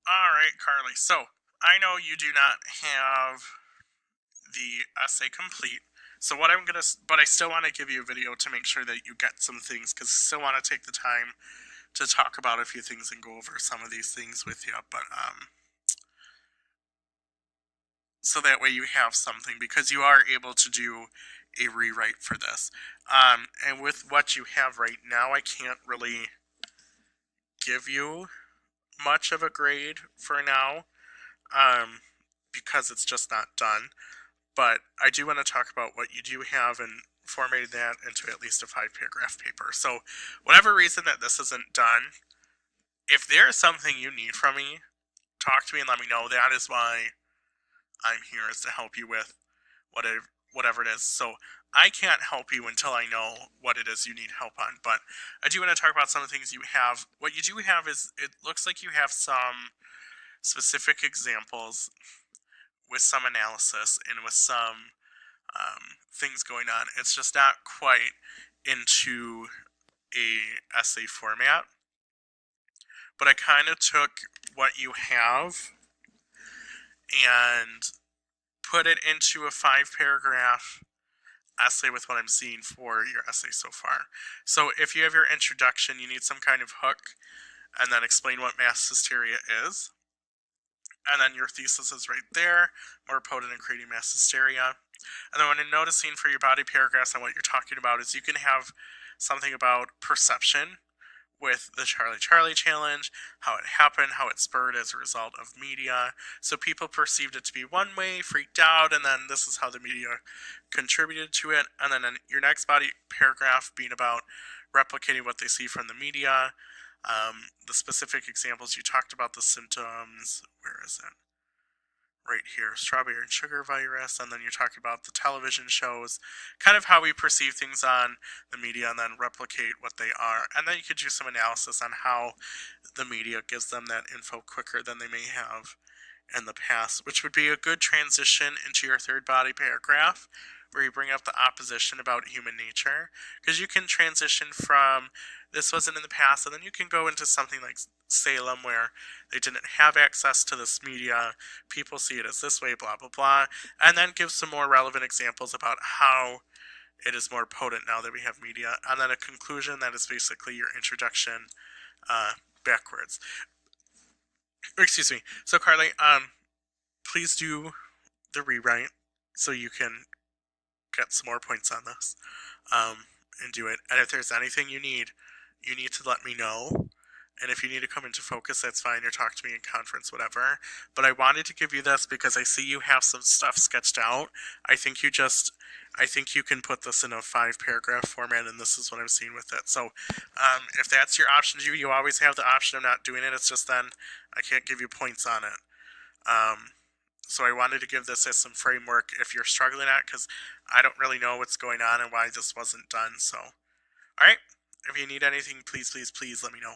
Alright, Carly. So, I know you do not have the essay complete. So what I'm gonna, but I still want to give you a video to make sure that you get some things, because I still want to take the time to talk about a few things and go over some of these things with you. But so that way you have something, because you are able to do a rewrite for this. And with what you have right now, I can't really give you much of a grade for now, because it's just not done. But I do want to talk about what you do have and formatting that into at least a 5-paragraph paper. So, whatever reason that this isn't done, if there is something you need from me, talk to me and let me know. That is why I'm here, is to help you with whatever it is. So, I can't help you until I know what it is you need help on. But I do want to talk about some of the things you have. What you do have is, it looks like you have some specific examples with some analysis and with some things going on. It's just not quite into a essay format. But I kind of took what you have and put it into a 5-paragraph essay with what I'm seeing for your essay so far. So if you have your introduction, you need some kind of hook, and then explain what mass hysteria is. And then your thesis is right there, more potent in creating mass hysteria. And then when I'm noticing for your body paragraphs and what you're talking about is you can have something about perception with the Charlie Charlie challenge, how it happened, how it spurred as a result of media. So people perceived it to be one way, freaked out, and then this is how the media contributed to it. And then in your next body paragraph being about replicating what they see from the media. The specific examples you talked about, the symptoms, where is it? Right here, strawberry and sugar virus, and then you're talking about the television shows, kind of how we perceive things on the media and then replicate what they are. And then you could do some analysis on how the media gives them that info quicker than they may have in the past, which would be a good transition into your third body paragraph, where you bring up the opposition about human nature, because you can transition from this wasn't in the past, and then you can go into something like Salem, where they didn't have access to this media, people see it as this way, blah blah blah, and then give some more relevant examples about how it is more potent now that we have media, and then a conclusion that is basically your introduction backwards. Excuse me. So Carly, please do the rewrite so you can get some more points on this, and do it. And if there's anything you need to let me know. And if you need to come into focus, that's fine, or talk to me in conference, whatever. But I wanted to give you this because I see you have some stuff sketched out. I think you can put this in a 5-paragraph format, and this is what I'm seeing with it. So if that's your option, you always have the option of not doing it. It's just then I can't give you points on it. So I wanted to give this as some framework if you're struggling at, because I don't really know what's going on and why this wasn't done. So, all right. If you need anything, please, please, please let me know.